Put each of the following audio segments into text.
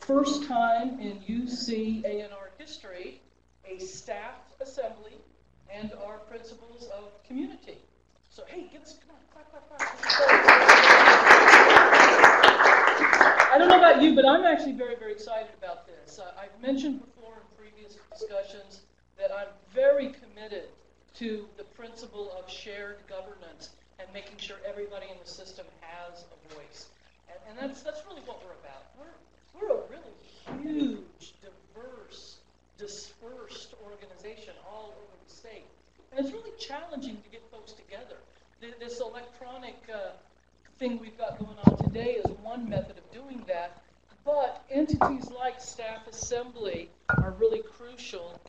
first time in UC ANR history, a staff assembly and our principles of community. So, hey, give us, come on, clap, clap, clap. I don't know about you, but I'm actually very, very excited about this. I've mentioned before in previous discussions that I'm very committed to the principle of shared governance and making sure everybody in the system has a voice. And that's really what we're about. We're a really huge, diverse, dispersed organization all over the state. And it's really challenging to get folks together. This electronic thing we've got going on today is one method of doing that, but entities like Staff Assembly are really crucial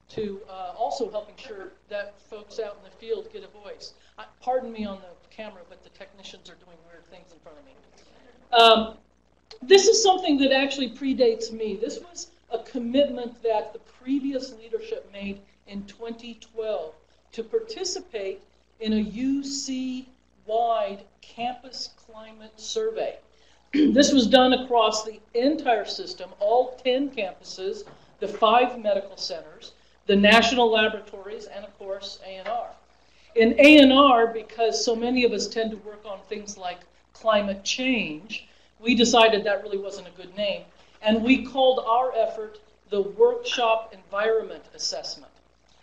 to also helping sure that folks out in the field get a voice. Pardon me on the camera, but the technicians are doing weird things in front of me. This is something that actually predates me. This was a commitment that the previous leadership made in 2012 to participate in a UC-wide campus climate survey. This was done across the entire system, all 10 campuses, the 5 medical centers, the national laboratories, and of course, ANR. In ANR, because so many of us tend to work on things like climate change, we decided that really wasn't a good name, and we called our effort the Workshop Environment Assessment.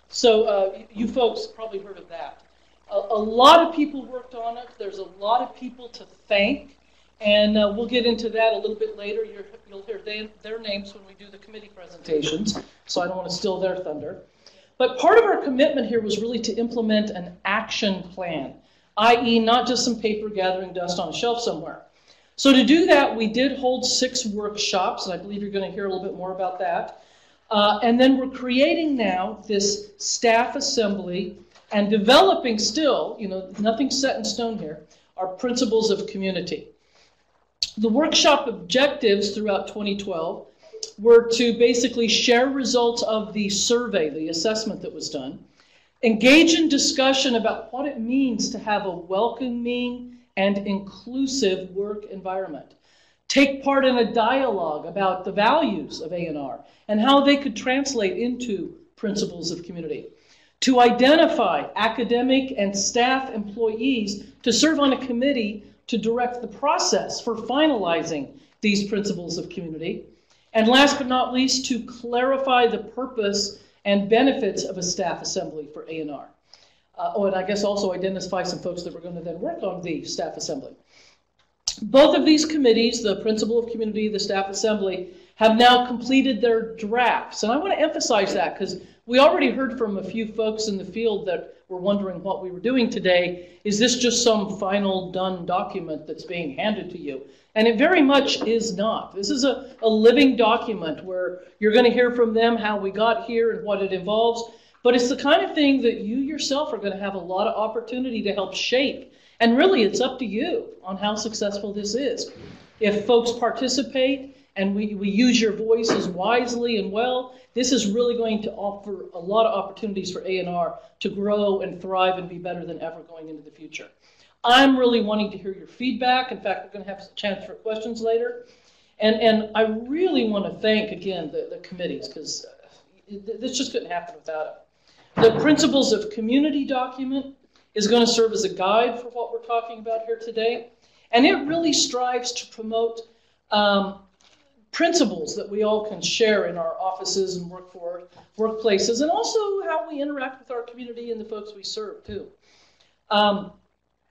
So you folks probably heard of that. A lot of people worked on it. There's a lot of people to thank, and we'll get into that a little bit later. You'll hear their names when we do the committee presentations, so I don't want to steal their thunder. But part of our commitment here was really to implement an action plan, i.e. not just some paper gathering dust on a shelf somewhere. So to do that, we did hold 6 workshops, and I believe you're going to hear a little bit more about that. And then we're creating now this staff assembly and developing still, nothing's set in stone here, our principles of community. The workshop objectives throughout 2012 were to basically share results of the survey, the assessment that was done, engage in discussion about what it means to have a welcoming and inclusive work environment, take part in a dialogue about the values of ANR and how they could translate into principles of community, to identify academic and staff employees to serve on a committee to direct the process for finalizing these principles of community, and last but not least, to clarify the purpose and benefits of a staff assembly for ANR. And I guess also identify some folks that were going to then work on the staff assembly. Both of these committees, the Principle of Community, the Staff Assembly, have now completed their drafts. And I want to emphasize that because we already heard from a few folks in the field that were wondering what we were doing today. Is this just some final done document that's being handed to you? And it very much is not. This is a living document where you're going to hear from them how we got here and what it involves. But it's the kind of thing that you yourself are going to have a lot of opportunity to help shape. And really, it's up to you on how successful this is. If folks participate and we use your voices wisely and well, this is really going to offer a lot of opportunities for ANR to grow and thrive and be better than ever going into the future. I'm really wanting to hear your feedback. In fact, we're going to have a chance for questions later. And I really want to thank, again, the committees, because this just couldn't happen without it. The Principles of Community document is going to serve as a guide for what we're talking about here today. And it really strives to promote principles that we all can share in our offices and workplaces, and also how we interact with our community and the folks we serve, too.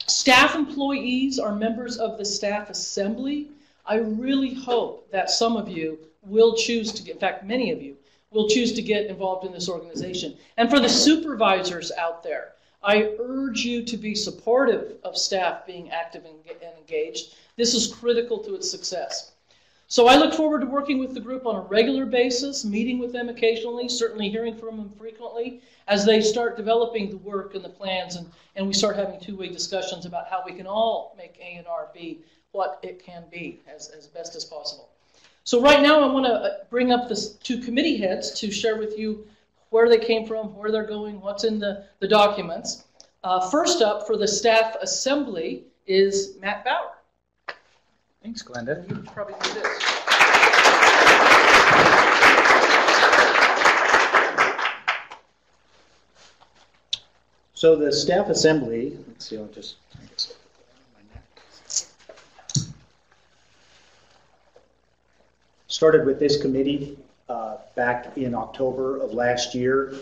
Staff employees are members of the Staff Assembly. I really hope that some of you will choose to get, in fact, many of you, will choose to get involved in this organization. And for the supervisors out there, I urge you to be supportive of staff being active and engaged. This is critical to its success. So I look forward to working with the group on a regular basis, meeting with them occasionally, certainly hearing from them frequently as they start developing the work and the plans, and we start having two-way discussions about how we can all make ANR be what it can be as best as possible. So right now I want to bring up the 2 committee heads to share with you where they came from, where they're going, what's in the documents. First up for the Staff Assembly is Matt Baur. Thanks, Glenda. You probably do this. So the staff assembly, let's see, I'll just, I guess, my neck. Started with this committee back in October of last year.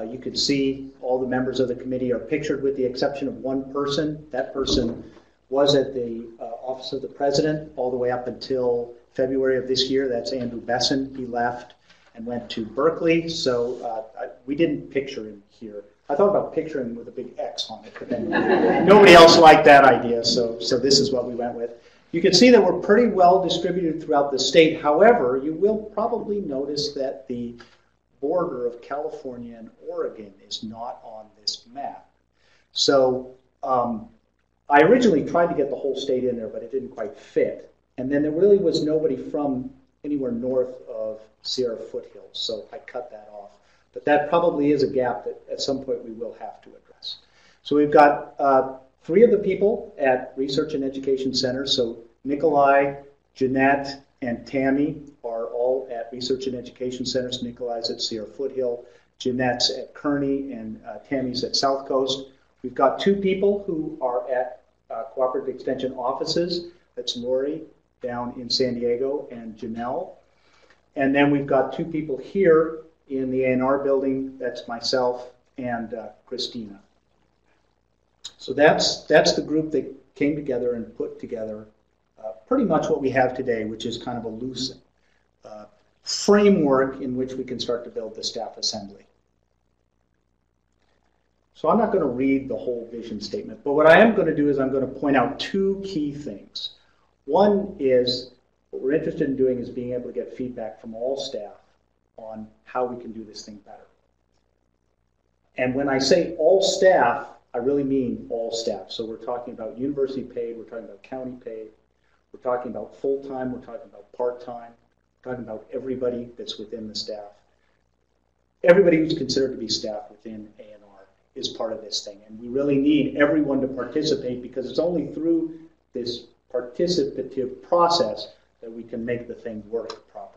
You could see all the members of the committee are pictured with the exception of one person. That person was at the Office of the President all the way up until February of this year. That's Andrew Besson. He left and went to Berkeley, so we didn't picture him here. I thought about picturing him with a big X on it, but then nobody else liked that idea, so this is what we went with. You can see that we're pretty well distributed throughout the state. However, you will probably notice that the border of California and Oregon is not on this map. So I originally tried to get the whole state in there, but it didn't quite fit. And then there really was nobody from anywhere north of Sierra Foothills, so I cut that off. But that probably is a gap that at some point we will have to address. So we've got 3 of the people at Research and Education Center. So Nikolai, Jeanette, and Tammy are all at Research and Education Centers. Nikolai's at Sierra Foothill, Jeanette's at Kearney, and Tammy's at South Coast. We've got 2 people who are at Cooperative Extension offices. That's Lori down in San Diego and Janelle. And then we've got 2 people here in the ANR building. That's myself and Christina. So that's the group that came together and put together pretty much what we have today, which is kind of a loose framework in which we can start to build the staff assembly. So I'm not going to read the whole vision statement, but what I am going to do is I'm going to point out 2 key things. One is what we're interested in doing is being able to get feedback from all staff on how we can do this thing better. And when I say all staff, I really mean all staff. So we're talking about university paid, we're talking about county paid, we're talking about full-time, we're talking about part-time, we're talking about everybody that's within the staff. Everybody who's considered to be staff within ANR is part of this thing. And we really need everyone to participate because it's only through this participative process that we can make the thing work properly.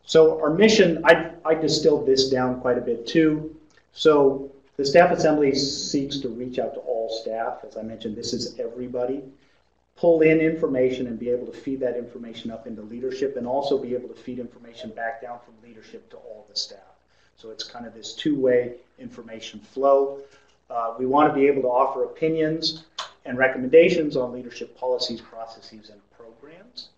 So our mission, I distilled this down quite a bit too. So the staff assembly seeks to reach out to all staff. As I mentioned, this is everybody. Pull in information and be able to feed that information up into leadership and also be able to feed information back down from leadership to all the staff. So it's kind of this 2-way information flow. We want to be able to offer opinions and recommendations on leadership policies, processes, and programs.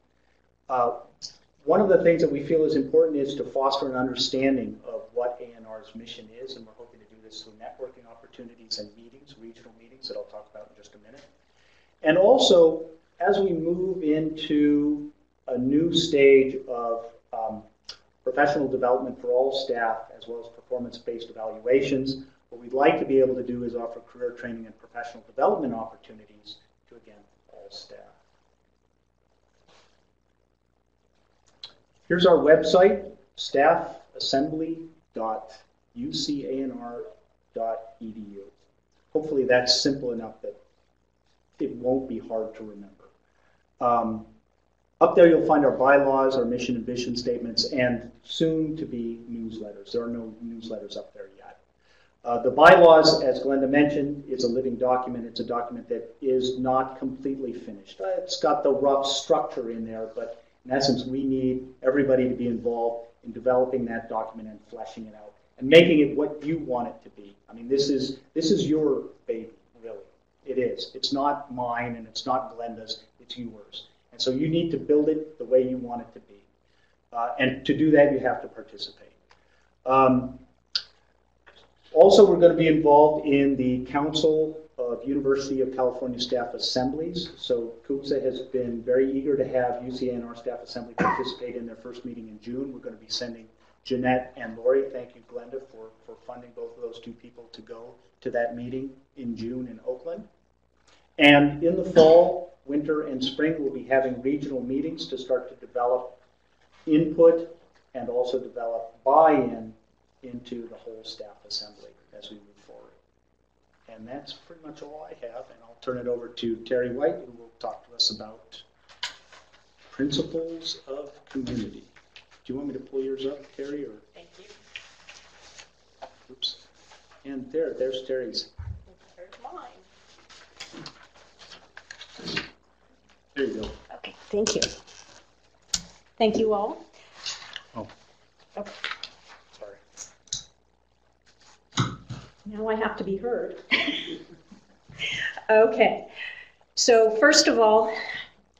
One of the things that we feel is important is to foster an understanding of what ANR's mission is, and we're hoping to do this through networking opportunities and meetings, regional meetings that I'll talk about in just a minute. And also, as we move into a new stage of professional development for all staff, as well as performance-based evaluations, what we'd like to be able to do is offer career training and professional development opportunities to, again, all staff. Here's our website, staffassembly.ucanr.edu. Hopefully that's simple enough that it won't be hard to remember. Up there you'll find our bylaws, our mission and vision statements, and soon to be newsletters. There are no newsletters up there yet. The bylaws, as Glenda mentioned, is a living document. It's a document that is not completely finished. It's got the rough structure in there, but in essence, we need everybody to be involved in developing that document and fleshing it out and making it what you want it to be. I mean, this is your baby, really. It is. It's not mine and it's not Glenda's. It's yours. And so you need to build it the way you want it to be. And to do that, you have to participate. Also, we're going to be involved in the Council of University of California Staff Assemblies. So CUSA has been very eager to have UCANR Staff Assembly participate in their first meeting in June. We're going to be sending Jeanette and Lori, thank you Glenda for funding both of those 2 people to go to that meeting in June in Oakland. And in the fall, winter, and spring, we'll be having regional meetings to start to develop input and also develop buy-in into the whole staff assembly as we move forward. And that's pretty much all I have, and I'll turn it over to Terri White, who will talk to us about principles of community. Do you want me to pull yours up, Terri? Or? Thank you. Oops. And there's Terry's. There's mine. There you go. Okay, thank you. Thank you all. Oh. Okay. Sorry. Now I have to be heard. Okay. So first of all,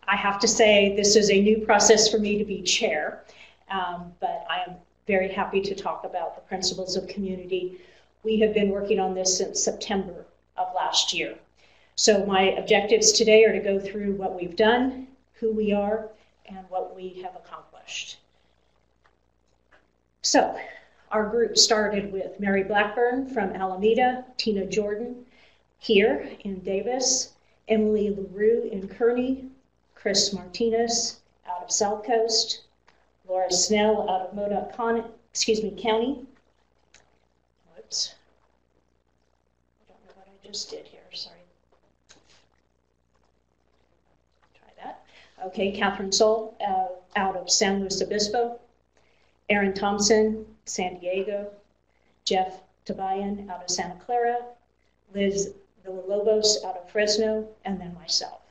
I have to say this is a new process for me to be chair, but I am very happy to talk about the principles of community. We have been working on this since September of last year. So my objectives today are to go through what we've done, who we are, and what we have accomplished. So our group started with Mary Blackburn from Alameda, Tina Jordan here in Davis, Emily LaRue in Kearney, Chris Martinez out of South Coast, Laura Snell out of Modoc County. Whoops. I don't know what I just did here, sorry. Try that. Okay, Catherine Soul out of San Luis Obispo, Aaron Thompson, San Diego, Jeff Tabayan out of Santa Clara, Liz Villalobos out of Fresno, and then myself.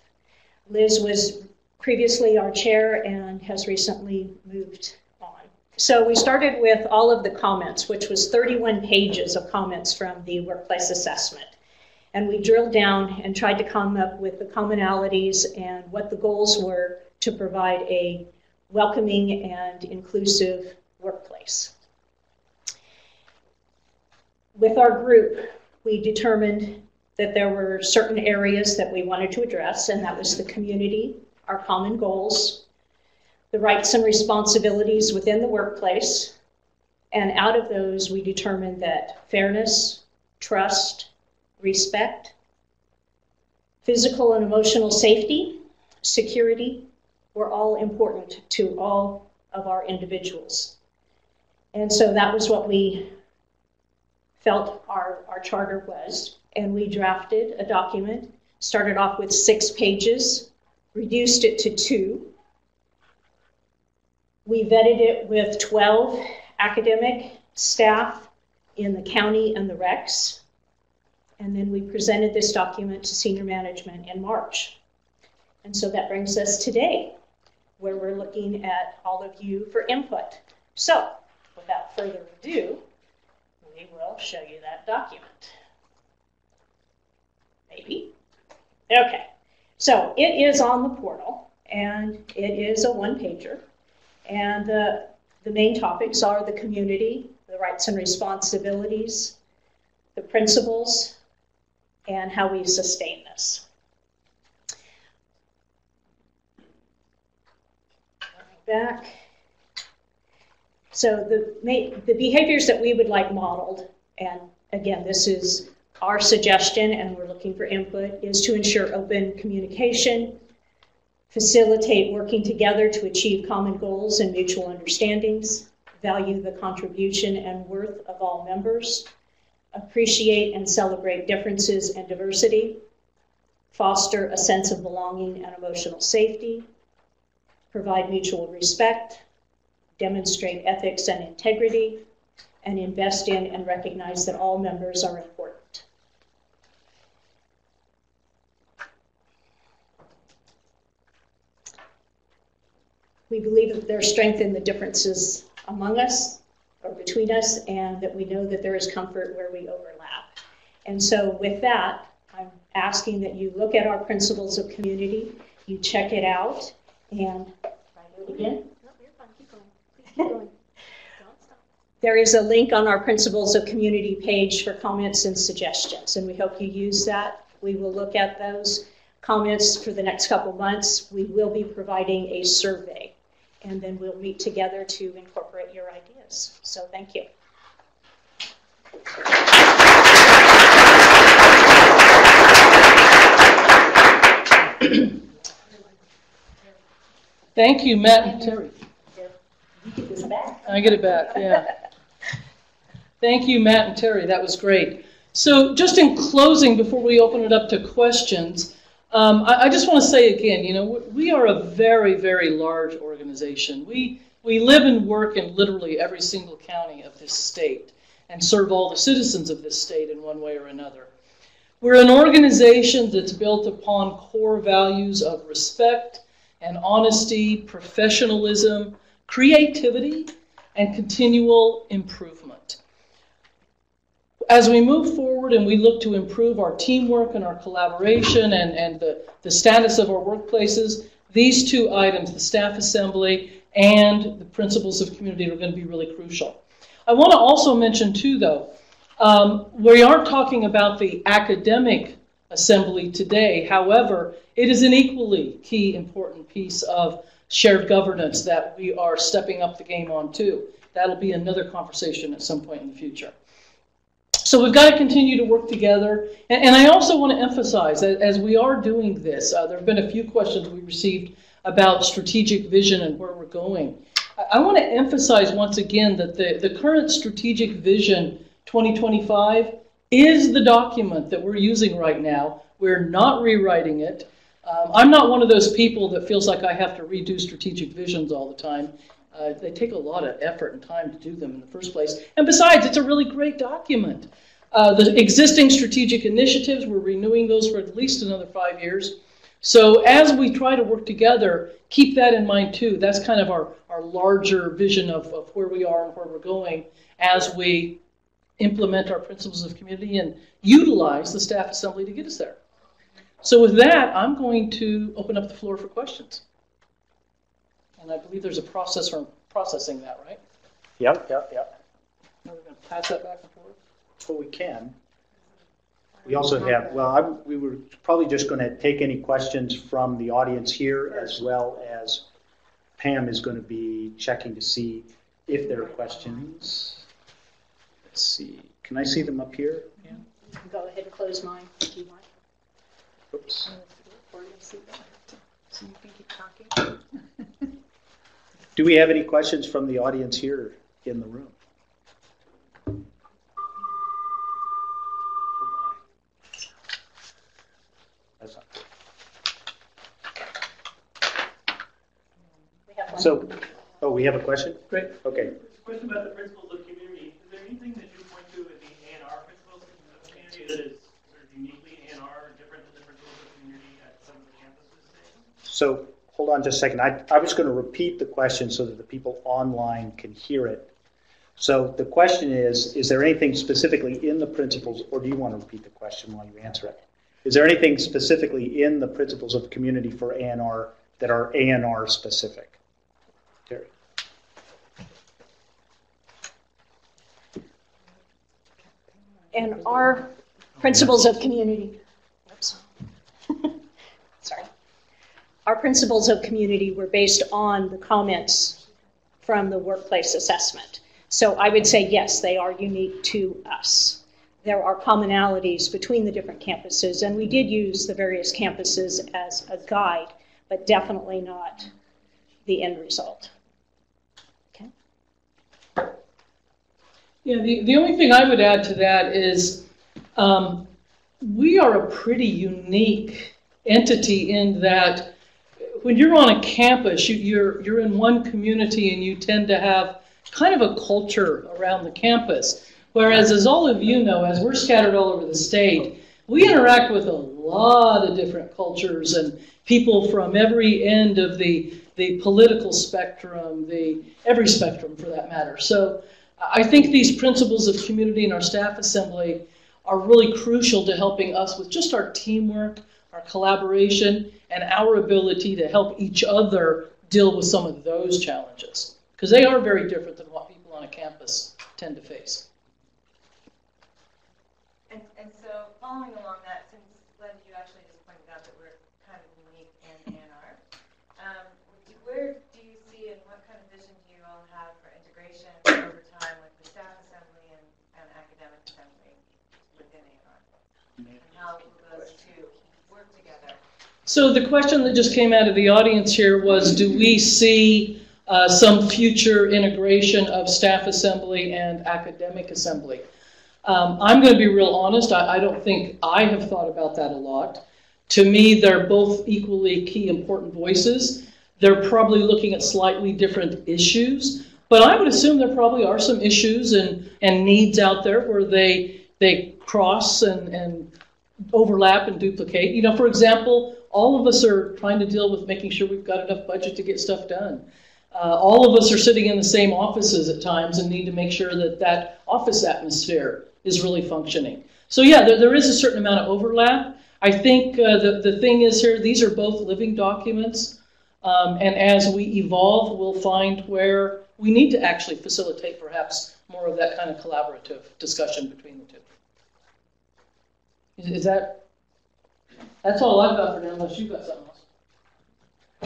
Liz was previously our chair and has recently moved on. So we started with all of the comments, which was 31 pages of comments from the workplace assessment. And we drilled down and tried to come up with the commonalities and what the goals were to provide a welcoming and inclusive workplace. With our group, we determined that there were certain areas that we wanted to address, and that was the community, our common goals, the rights and responsibilities within the workplace, and out of those we determined that fairness, trust, respect, physical and emotional safety, security were all important to all of our individuals. And so that was what we felt our charter was. And we drafted a document, started off with 6 pages, reduced it to 2. We vetted it with 12 academic staff in the county and the recs. And then we presented this document to senior management in March. And so that brings us today, where we're looking at all of you for input. So without further ado, we will show you that document. Maybe. Okay, so it is on the portal, and it is a 1-pager. And the main topics are the community, the rights and responsibilities, the principles, and how we sustain this. Back. So the behaviors that we would like modeled, and again, this is our suggestion and we're looking for input, is to ensure open communication, facilitate working together to achieve common goals and mutual understandings, value the contribution and worth of all members, appreciate and celebrate differences and diversity, foster a sense of belonging and emotional safety, provide mutual respect, demonstrate ethics and integrity, and invest in and recognize that all members are important. We believe that there's strength in the differences among us or between us, and that we know that there is comfort where we overlap. And so with that, I'm asking that you look at our principles of community, you check it out, and I do it again? No, you're fine. Keep going. Keep going. Don't stop. There is a link on our principles of community page for comments and suggestions, and we hope you use that. We will look at those comments for the next couple months. We will be providing a survey, and then we'll meet together to incorporate your ideas. So thank you. Thank you, Matt and Terry. You get this back. I get it back, yeah. Thank you, Matt and Terry. That was great. So just in closing, before we open it up to questions, I just want to say again, you know, we are a very, very large organization. We live and work in literally every single county of this state. and serve all the citizens of this state in one way or another. We're an organization that's built upon core values of respect and honesty, professionalism, creativity, and continual improvement. As we move forward and we look to improve our teamwork and our collaboration and the status of our workplaces, these two items, the staff assembly and the principles of community, are going to be really crucial. I want to also mention too, though, we aren't talking about the academic assembly today. However, it is an equally key important piece of shared governance that we are stepping up the game on too. That'll be another conversation at some point in the future. So we've got to continue to work together. And I also want to emphasize that as we are doing this, there have been a few questions we received about strategic vision and where we're going. I want to emphasize once again that the current strategic vision 2025 is the document that we're using right now. We're not rewriting it. I'm not one of those people that feels like I have to redo strategic visions all the time. They take a lot of effort and time to do them in the first place. And besides, it's a really great document. The existing strategic initiatives, we're renewing those for at least another 5 years. So as we try to work together, keep that in mind too. That's kind of our larger vision of where we are and where we're going as we implement our principles of community and utilize the staff assembly to get us there. So with that, I'm going to open up the floor for questions. And I believe there's a process for processing that, right? Yep. Now we're going to pass that back and forth. Well, we can. We also have, we were probably just going to take any questions from the audience here, as well as Pam is going to be checking to see if there are questions. Let's see. Can I see them up here? Yeah. You can go ahead and close mine if you want. Oops. So you can keep talking. Do we have any questions from the audience here in the room? That's not good. We have one. So, we have a question? Great. Okay. Question about the principles of community. Is there anything that you point to in the ANR principles of community that is sort of uniquely ANR or different than the principles of community at some of the campuses today? So, hold on just a second. I was going to repeat the question so that the people online can hear it. So the question is there anything specifically in the principles, or do you want to repeat the question while you answer it? Is there anything specifically in the principles of community for ANR that are ANR specific? Terry. And our principles of community, oops. Sorry. Our principles of community were based on the comments from the workplace assessment. So I would say, yes, they are unique to us. There are commonalities between the different campuses, and we did use the various campuses as a guide, but definitely not the end result. Okay. Yeah, the only thing I would add to that is we are a pretty unique entity in that when you're on a campus, you're in one community and you tend to have kind of a culture around the campus. Whereas, as all of you know, as we're scattered all over the state, we interact with a lot of different cultures and people from every end of the political spectrum, every spectrum for that matter. So I think these principles of community in our staff assembly are really crucial to helping us with just our teamwork, our collaboration, and our ability to help each other deal with some of those challenges. Because they are very different than what people on a campus tend to face. And so following along that, since Glenda, you actually just pointed out that we're kind of unique in ANR, where do you see and what kind of vision do you all have for integration over time with the staff assembly and academic assembly within ANR? And how will those two work together? So the question that just came out of the audience here was, do we see some future integration of staff assembly and academic assembly? I'm going to be real honest. I don't think I have thought about that a lot. To me, they're both equally key important voices. They're probably looking at slightly different issues, But I would assume there probably are some issues and needs out there where they cross and overlap and duplicate. You know, for example, all of us are trying to deal with making sure we've got enough budget to get stuff done. All of us are sitting in the same offices at times and need to make sure that that office atmosphere is really functioning. So yeah, there is a certain amount of overlap. I think the thing is here, these are both living documents. And as we evolve, we'll find where we need to actually facilitate perhaps more of that kind of collaborative discussion between the two. That's all I've got for now, unless you've got something else.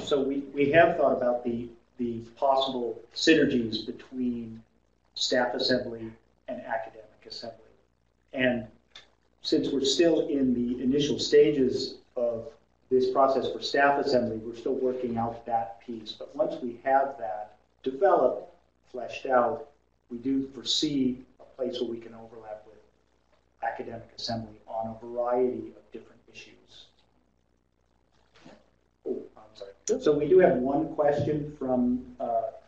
So we have thought about the possible synergies between staff assembly and academic assembly. And since we're still in the initial stages of this process for staff assembly, we're still working out that piece. But once we have that developed, fleshed out, we do foresee a place where we can overlap with academic assembly on a variety of different issues. Oh, I'm sorry. So we do have one question from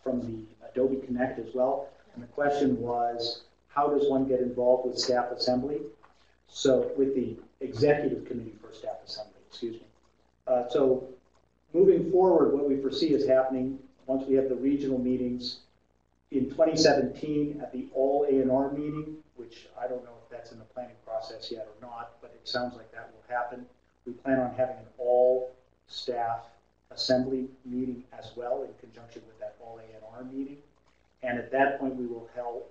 the Adobe Connect as well. And the question was, how does one get involved with staff assembly? So with the executive committee for staff assembly, excuse me. So moving forward, what we foresee is happening once we have the regional meetings in 2017 at the all ANR meeting, which I don't know if that's in the planning process yet or not, but it sounds like that will happen. We plan on having an all staff assembly meeting as well in conjunction with that all ANR meeting. And at that point, we will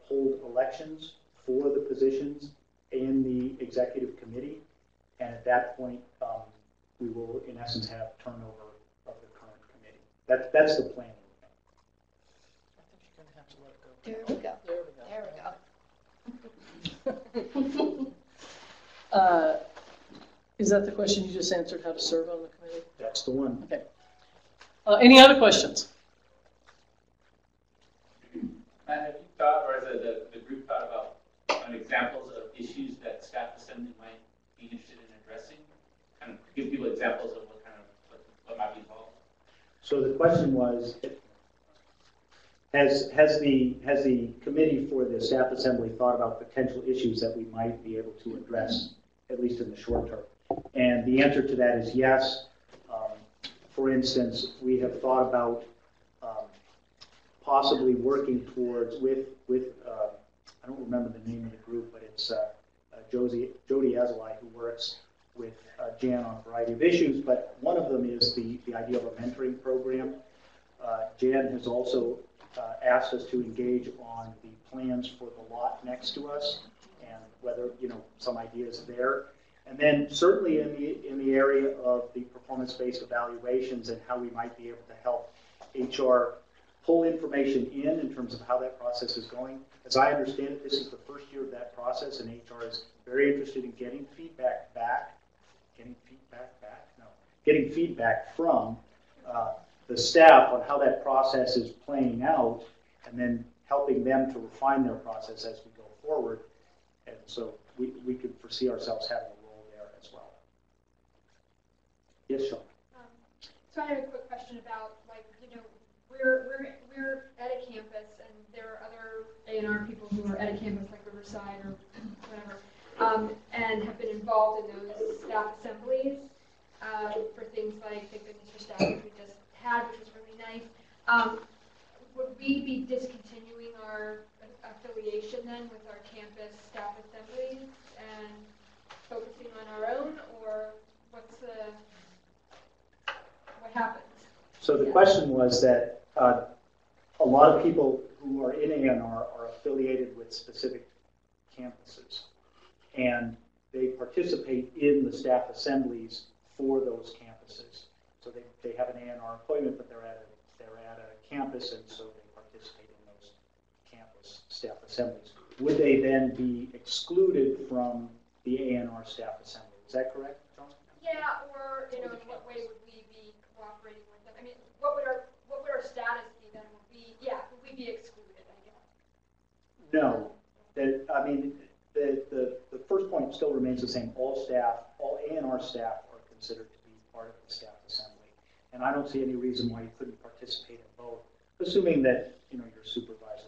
hold elections for the positions in the executive committee. And at that point, we will, in essence, have turnover of the current committee. That's the plan. I think you're going to have to let it go. There we go. Is that the question you just answered, how to serve on the committee? That's the one. Okay. Any other questions? Matt, have you thought, or has the group thought about examples of issues that staff assembly might be interested in addressing? Kind of give people examples of what might be involved. So the question was, has the committee for the staff assembly thought about potential issues that we might be able to address, at least in the short term? And the answer to that is yes. For instance, we have thought about possibly working towards with I don't remember the name of the group, but it's Jody Azalai, who works with Jan on a variety of issues, but one of them is the idea of a mentoring program. Jan has also asked us to engage on the plans for the lot next to us and whether, some ideas there. And then certainly in the area of the performance-based evaluations and how we might be able to help HR pull information in terms of how that process is going. As I understand it, this is the first year of that process, and HR is very interested in getting feedback from the staff on how that process is playing out, and then helping them to refine their process as we go forward. And so we could foresee ourselves having a role there as well. Yes, Sean. So I had a quick question about, we're at a campus, and there are other ANR people who are at a campus like Riverside or whatever, and have been involved in those staff assemblies for things like the Goodness for Staff, which we just had, which was really nice. Would we be discontinuing our affiliation then with our campus staff assemblies and focusing on our own, or what happens? So the question was that a lot of people who are in ANR are affiliated with specific campuses, and they participate in the staff assemblies for those campuses. So they have an ANR appointment, but they're at a campus, and so they participate in those campus staff assemblies. Would they then be excluded from the ANR staff assembly? Is that correct, John? Yeah, or in what way would we be cooperating with them? I mean, what would our status be then? Would we be excluded? I guess. No, the first point still remains the same. All ANR staff are considered to be part of the staff assembly, and I don't see any reason why you couldn't participate in both, assuming that your supervisor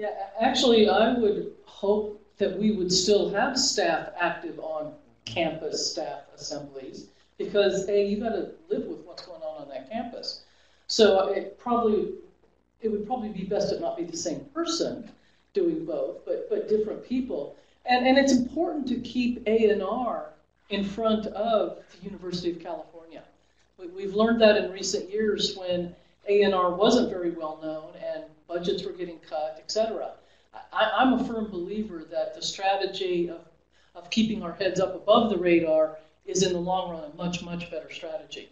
Yeah, actually, I would hope that we would still have staff active on campus staff assemblies, because you got to live with what's going on that campus. So it would probably be best it not be the same person doing both, but different people. And it's important to keep ANR in front of the University of California. We've learned that in recent years when ANR wasn't very well known and budgets were getting cut, etc. I'm a firm believer that the strategy of keeping our heads up above the radar is in the long run a much, much better strategy.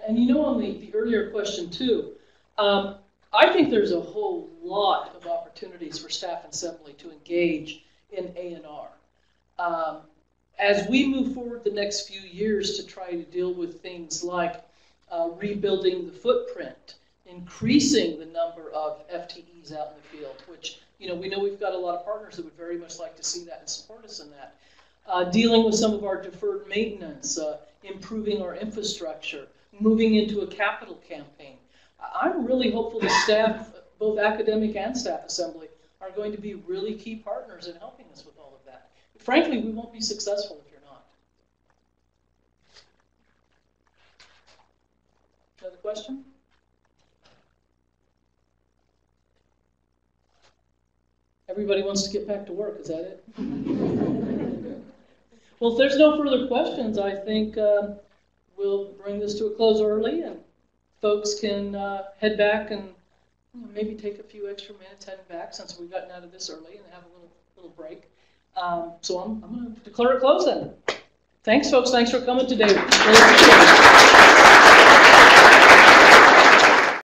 And you know, on the earlier question too, I think there's a whole lot of opportunities for staff assembly to engage in ANR. As we move forward the next few years to try to deal with things like rebuilding the footprint, increasing the number of FTEs out in the field, which, you know, we know we've got a lot of partners that would very much like to see that and support us in that. Dealing with some of our deferred maintenance, improving our infrastructure, moving into a capital campaign. I'm really hopeful the staff, both academic and staff assembly, are going to be really key partners in helping us with all of that. Frankly, we won't be successful if you're not. Another question? Everybody wants to get back to work, is that it? Well, if there's no further questions, I think we'll bring this to a close early, and folks can head back and maybe take a few extra minutes heading back, since we've gotten out of this early, and have a little break. So I'm going to declare it closed then. Thanks, folks. Thanks for coming today. Really appreciate it.